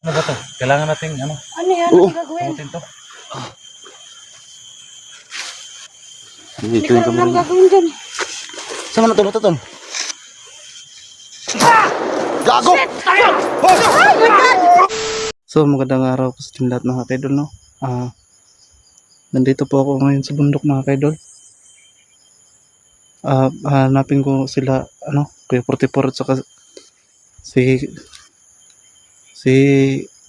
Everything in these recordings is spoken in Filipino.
Ano ba to? Kailangan nating ano? Ano yan? Oo. Ano gagawin? Sagutin to. Hindi Dito ko yung alam kamera ang niya. gagawin dyan. Saan na to, tol? Gago! Oh my God! So magandang araw po sa ating lahat mga kaidol, no? Nandito po ako ngayon sa bundok mga kaidol. Hanapin ko sila, Kuya 44 at saka si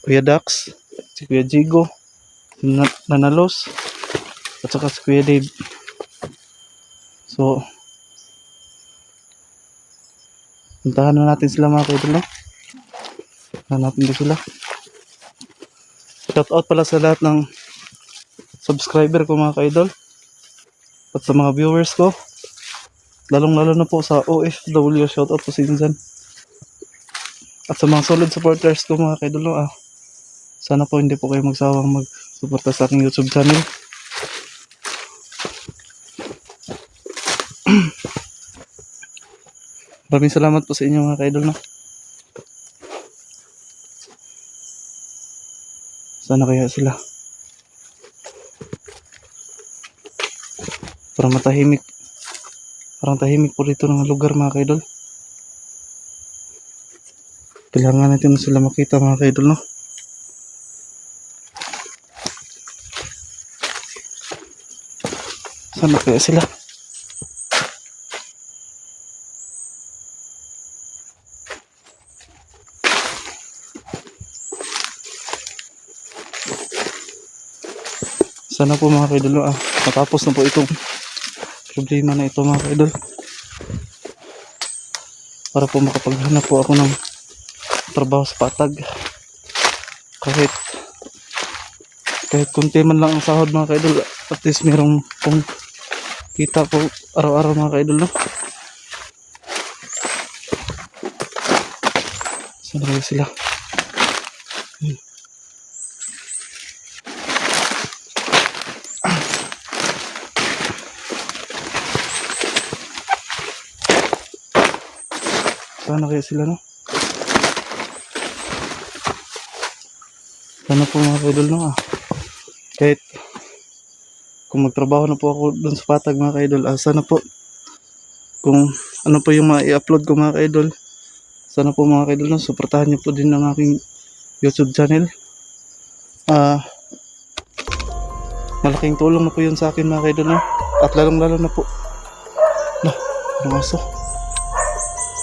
Kuya Dax, si Kuya Jigo, si Nanalos, at saka si Kuya Dave. So puntahan na natin sila mga kaidol, no? Hanapin ko sila. Shout out pala sa lahat ng subscriber ko mga kaidol at sa mga viewers ko, lalong lalo na po sa OFW. Shout out po sa inyo dyan at sa mga solid supporters ko mga kaidol, no? Sana po hindi po kayo magsawang magsuporta sa aking YouTube channel. Maraming salamat po sa inyo mga kaidol, no? Sana kaya sila parang tahimik po dito ng lugar mga kaidol. Kailangan natin sila makita mga kaidol, no? Sana kaya sila? Sana po mga kaidol, matapos na po itong problema na ito mga kaidol, para po makapaghanap po ako ng trabaho sa patag. Kahit kunti man lang ang sahod mga kaidol, at least merong pong kita po araw-araw mga kaidol, no? Sana kayo sila? Sana kaya sila, no? Sana po mga kaidol, no? Kahit kung magtrabaho na po ako dun sa patag mga kaidol, sana po kung ano po yung i-upload ko mga kaidol, sana po mga kaidol, no? Suportahan niyo po din ang aking YouTube channel. Malaking tulong na po yun sa akin mga kaidol, no? At lalong lalo na po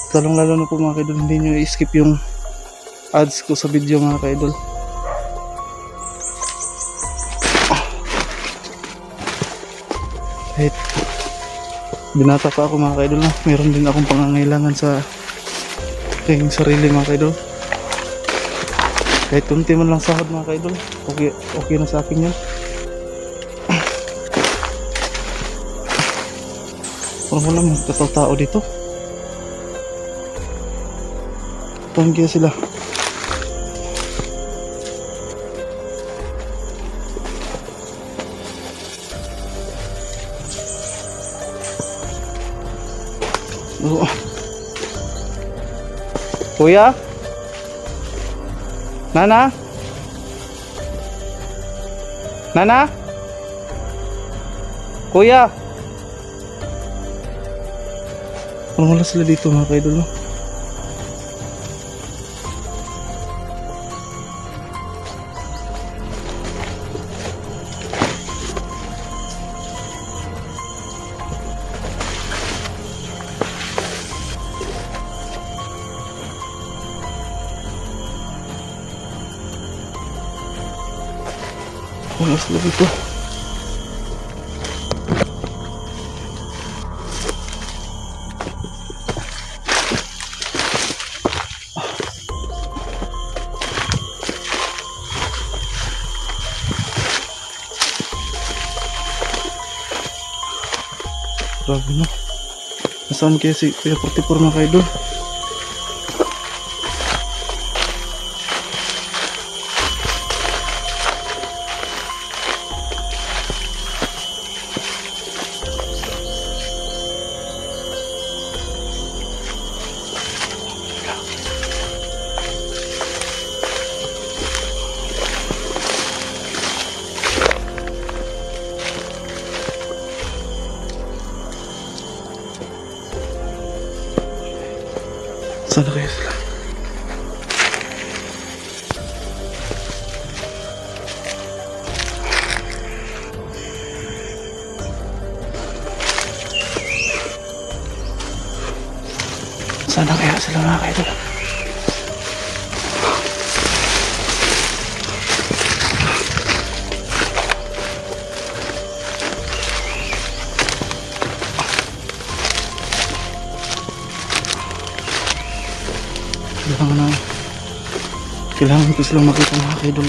lalong-lalo na po mga kaidol, hindi nyo i-skip yung ads ko sa video mga kaidol. Kahit binata pa ako mga kaidol, no? Meron din akong pangangailangan sa aking sarili mga kaidol. Kahit kunti man lang sahod mga kaidol, okay na sa akin yan. Parang wala mga katao-tao dito. Saan kaya sila? Oh. Kuya? Nana? Nana? Kuya? Parang wala sila dito mga kaidol, no? Wala sila dito. Grabe, no? Nasaan kaya si Kuya 44 mga kaidol? Saan na kaya sila? Saan na kaya sila mga kaidol? Kailangan ko silang makita mga kaidol.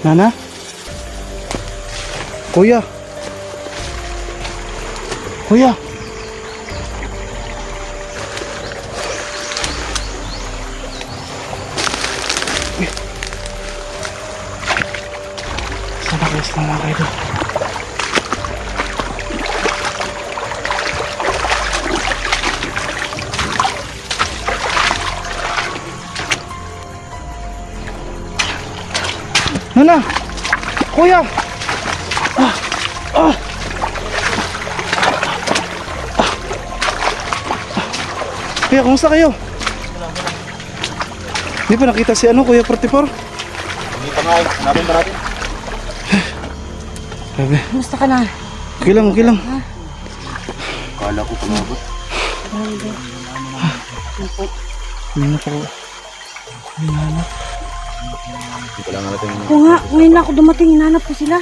Nana? Kuya? Kuya? Saan na kayo mga kaidol? Nana! Kuya! Kuya, kumusta kayo? Hindi pa nakita si Kuya 44? Hindi pa nga eh. Hanapin ba natin? Grabe. Kumusta ka na? Okay lang, okay lang. Kala ko pumabot. Hindi na po. Hinahanap. Hindi pa lang natin. Ako nga, ngayon lang ako dumating, hinanap ko sila.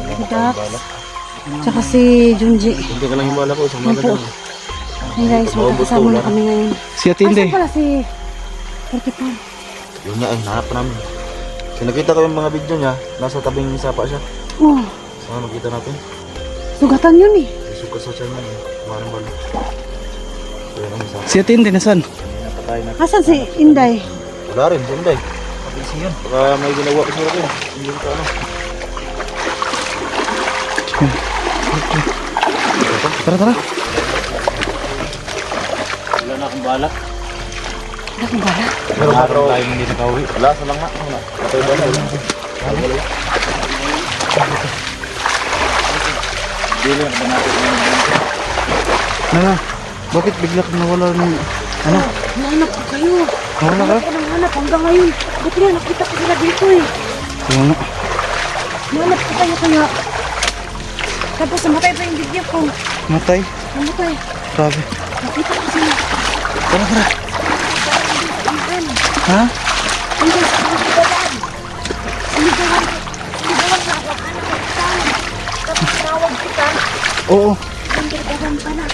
Si Dax. Tsaka si Junji. Hindi ka lang himala ko. Isang mga Opo. Hey guys, magkakasama na kami ngayon. Si Ate Inday. Asan pala si 44? Yun nga eh, nahanap namin. Kasi nakita ko yung mga video niya, nasa tabing sapa siya. Oh, Saan makita natin? sugatan yun eh. Isuka sa siya niya eh. Kumarang bala. Kaya naman sa Si Ate Inday nasan? napatay na. Asan si Inday? Wala rin, si Inday. Kapisi yun. Baka may ginawa ko siguro yun. Hindi ko ano. Tara, tara. Wala na akong bala. Wala kang bala. Pero araw tayo hindi nakauwi. Wala, sa lang nga. Patay ba na? Wala. Dili, ba natin yung Nana, bakit bigla ka nawala ng ano? Nahanap ko kayo. Nawala ka? Ako nang hanap hanggang ngayon. Buti nga nakita ko sila dito eh. Wala. Nahanap ko kayo kaya. Tapos namatay pa yung video ko. Matay. Namatay. Grabe. Nakita ko sila. Tara, tara. Saan? Ha? Hanggang sa kaligawan. Kaligawan. Kaligawan na ako. Hanap ko saan. Tapos tawag kita. Oo. Kaligawan pa na.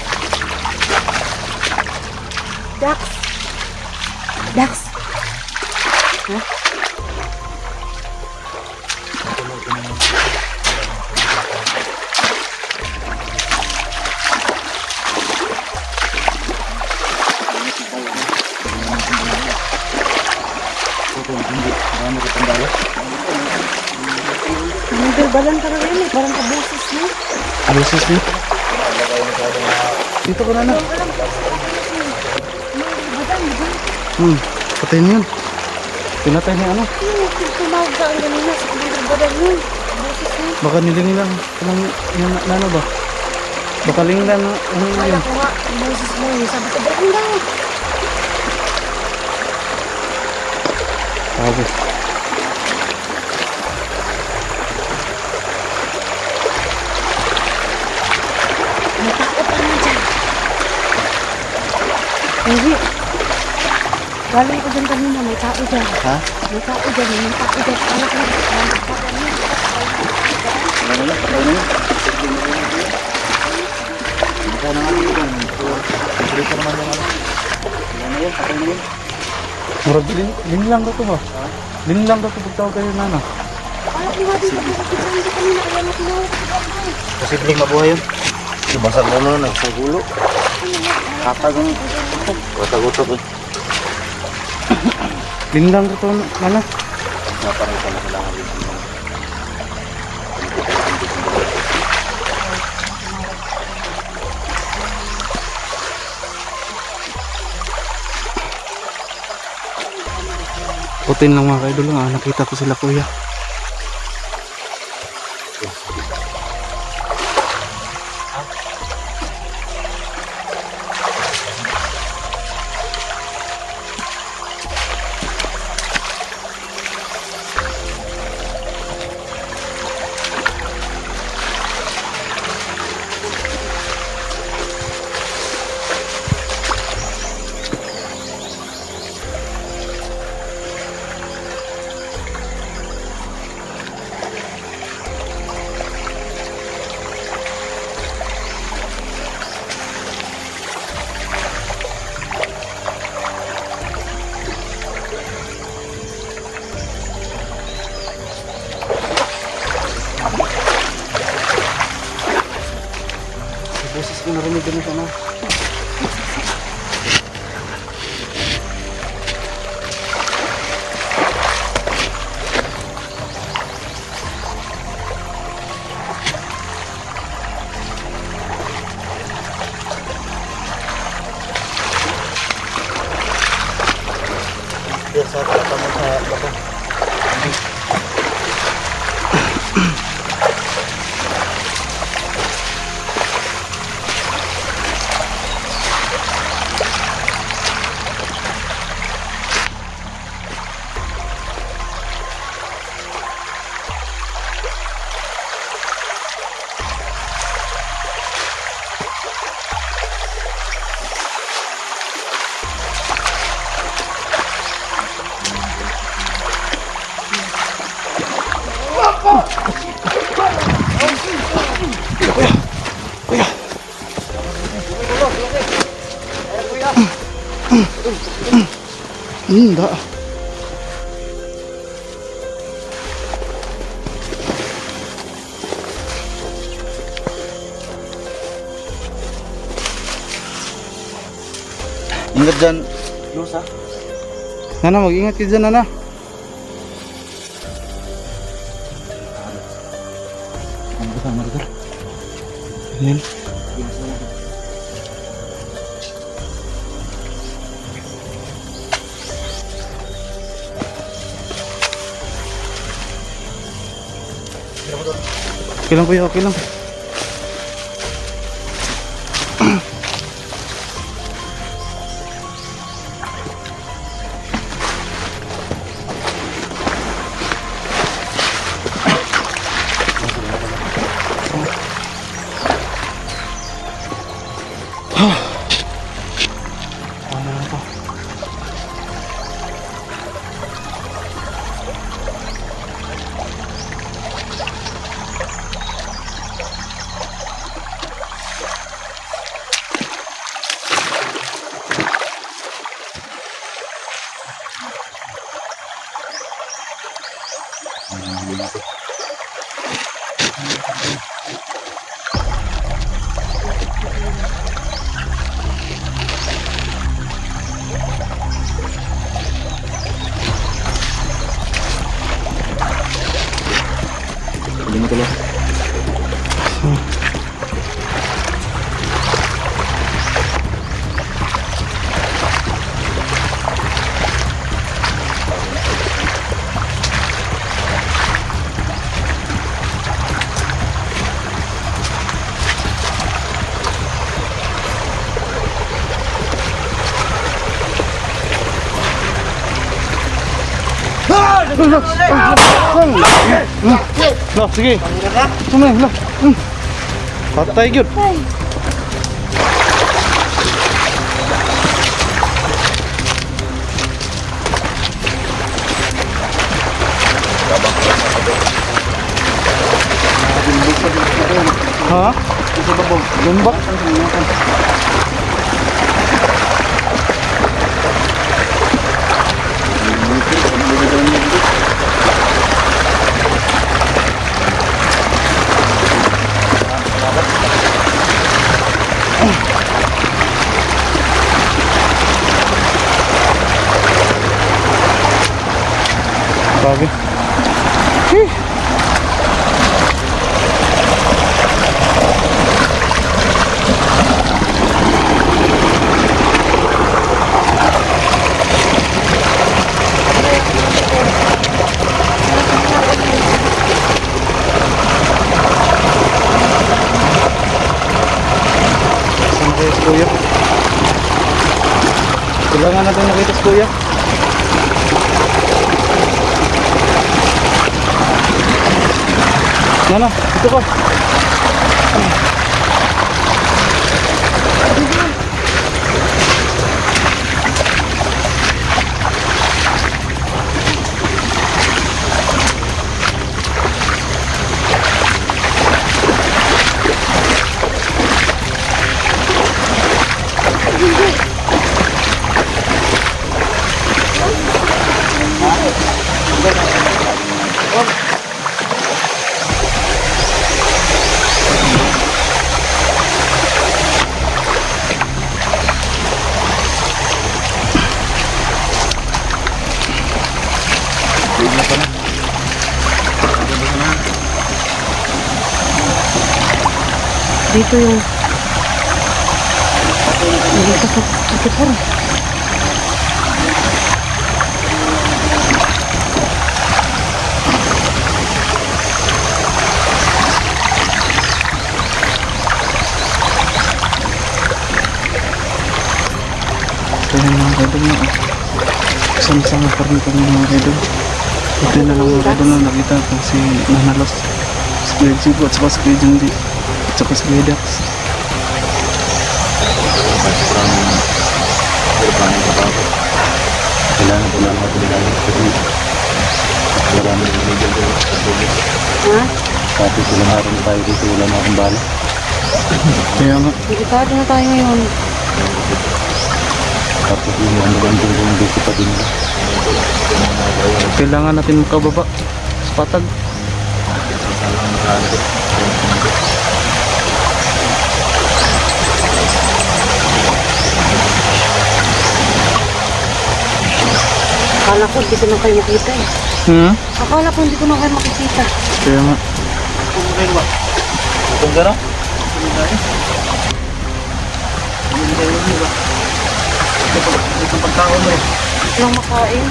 Dax. Dax. Ha? Nagbalbalan ka na rin eh. Parang kabusis mo. Alisis niyo. Dito ka na na. Patay niyo yun. Pinatay niya ano. Tumawag ka ang ganina sa nagbalbalan yun. Kabusis mo. Baka nilingilan. Kanang yung nano ba? Baka lingilan na ano Kala yun. ko nga, ang boses mo yun. Sabi ko, bakit daw? Grabe. Hindi. Galing ko dyan kanina, may tao dyan. Ha? May tao dyan, may tao dyan. Anak ko, Ano na? Patay na yun. Patay na nga yun. Tuloy ka naman yung ano. Ano na yun? Patay na yun. Murag din lang to ba? Din lang to pagtawag kayo nana. Anak ni Wadi, hindi kanina. Ayan na tinawag ko sa bahay. Posibleng mabuhay yun. Basag mo na, nagsagulo. Katag ang katag-utok eh. Din lang to nana. Naparang ka na kailangan rin. Putin lang mga kaidol. Nakita ko sila kuya. Boses ko narinig din ito na. Sa kata mo sa baba. Hindi. Ingat dyan. Lusa. Nana, mag-ingat ka dyan, Nana. Ang kasama rin. Ayan. Okay lang kuya, okay lang. Ano na to? Hindi mo tuloy. Lah, sige. Sumay, lah. Patay gyud. Ha? Ito ba po? Doon ba? Grabe. Saan kayo si Kuya? Kailangan natin nakita si Kuya. Nana, ito ka. Dito yung... Dito sa Putipor. Kaya mga kadol na sama-sama pa rin kami mga kadol. Ito na lang mga kadol na nakita ko si Nanalos, si Kuya Jibo at saka si Kuya Jundi at saka si Kuya Dax. Kailangan ko lang matuligan kasi marami ng legal doon sa tubig. Ha? Tapos ilang araw na tayo dito, wala na akong bala. Kaya nga, Delikado na tayo ngayon. Tapos yung ano ba yung dito pa din. kailangan natin makababa sa patag. Akala ko hindi ko na kayo makita eh. Akala ko hindi ko na kayo makikita. Kaya nga, Itong gano'n? Lang makain.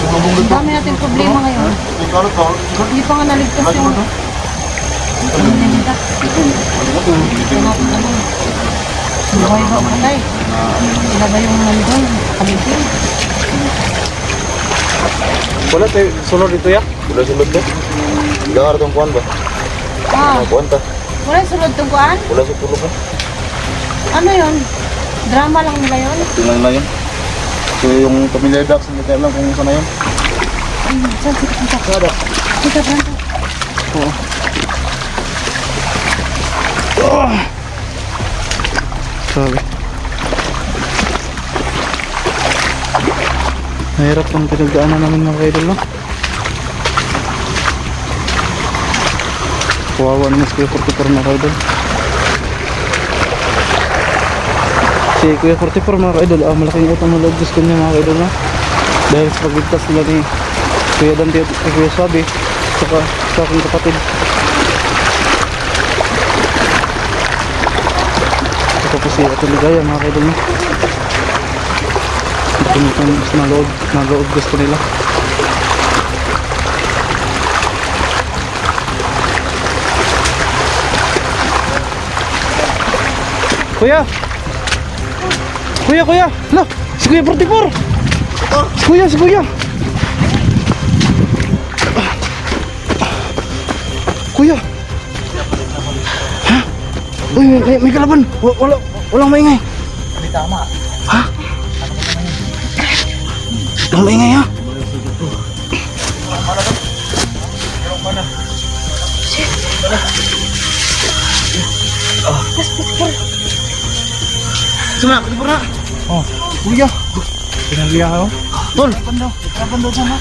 Ang dami natin problema ngayon. Hindi pa nga naligtas yung... Buhay ba patay? Sila ba yung nandun? Kaligin? wala tayo sunod dito ya. Wala sulod ba? Ilang araw itong kuhan ba? Ah, Kuhan ta? wala yung sunod tungkuan? Wala sa tulog ba? Ano yun? Drama lang nila yun? Tingnan lang yun. So yung pamilya Dax, hindi tayo alam kung saan na yun. Saan sila punta? Kita Brando. Oo. Grabe. Mahirap ang pinagdaanan namin mga kaidol, no? Kawawa naman si Kuya 44 mga kaidol. Si Kuya 44 mga kaidol, malaking utang na loob gusto niya mga kaidol, no? Dahil sa pagligtas nila ni Kuya Dante at Kuya Sabi, saka sa aking kapatid. Ito po si Ate Ligaya mga kaidol, no? Nakinitan na loob gusto nila. Kuya! Kuya! Lah! Si Kuya 44! Si Kuya! Kuya! Ha? Uy, may kalaban. Walang maingay. Hindi tama. Ha? Walang maingay ha? Sama, ketipur na. Oh, kuya. Pinaliya ako. Tol. Kapan daw sana?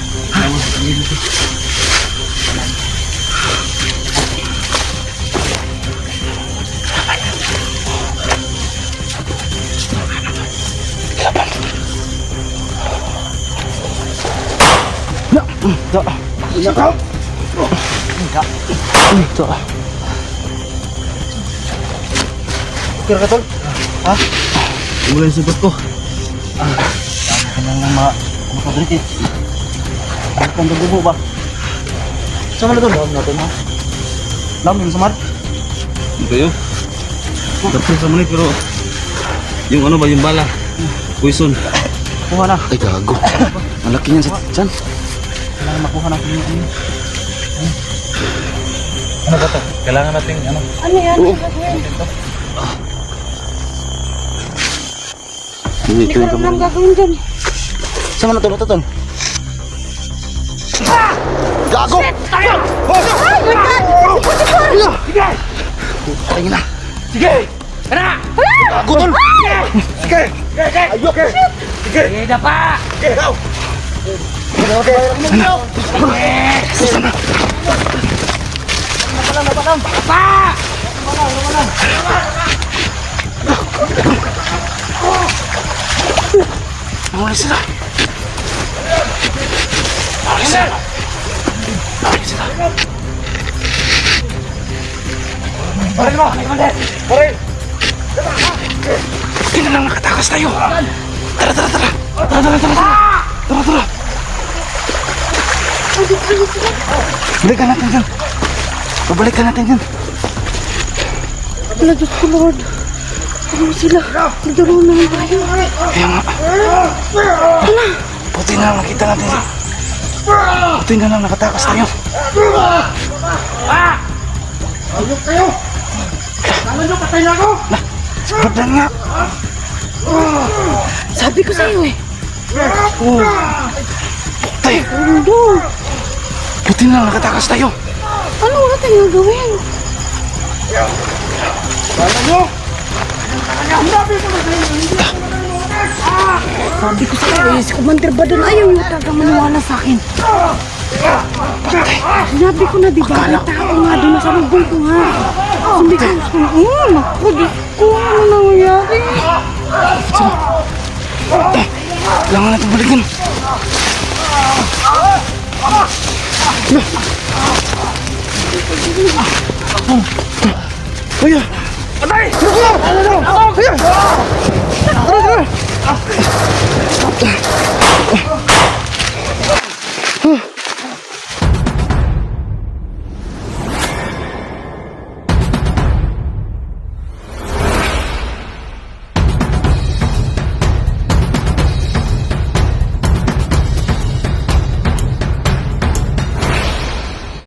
Ito. Ikaw. Ito. Kira ka, Tol? Ha? Umulan sa ba't ko. Kailangan makabalik eh. Bakit ang dugo ba? Sama na, Tol? Dami natin ha? Dami yung samar? Ito yun. Tapos sa manay pero yung ano ba yung bala? Poison. Kuha na. Ay, gago. Ang laki niyan sa tiyan. Kailangan makuha natin yung ano. Ano ba ito? Kailangan natin ano? Ano yan? Oo. Hindi ko alam ang gagawin dyan. Sama na, Tol. Ito, Tol. Gago! Oh my God! Sige! Tingin na. Sige! Tara! Gago, Tol! Sige! Sige! Ayok! Sige! Sige na pa! Sige! Ikaw! Nawala sila. Baril mo! Baril! Hindi na lang nakatakas tayo. Tara, tara, tara. Tara, tara, tara. Tara, tara. Balikan natin dyan. Babalikan natin dyan. Wala, Diyos ko, Lord. Ano sila? Nagdaroon naman tayo. Kaya nga. Buti na lang nakita natin siya. Buti na lang nakatakas tayo. Ayok kayo! Kala nyo, patay na ako! Badan nga. Sabi ko sa'yo eh. Tay, Ano? buti na lang nakatakas tayo. Ano wala tayong gawin? Kala nyo! Ang dami ko na sa'yo! Hindi ako na kayo lumakas! Sabi ko sa'yo eh. Si Commander Badon ayaw yung talagang maniwala sa akin. Sinabi ko na diba? May tao nga doon na sa lubong ko nga. Sabi ko, naku, Diyos ko, ano nangyayari? Kailangan natin balikan. Kuya! Patay! Ano? Kuya! Tara, tara!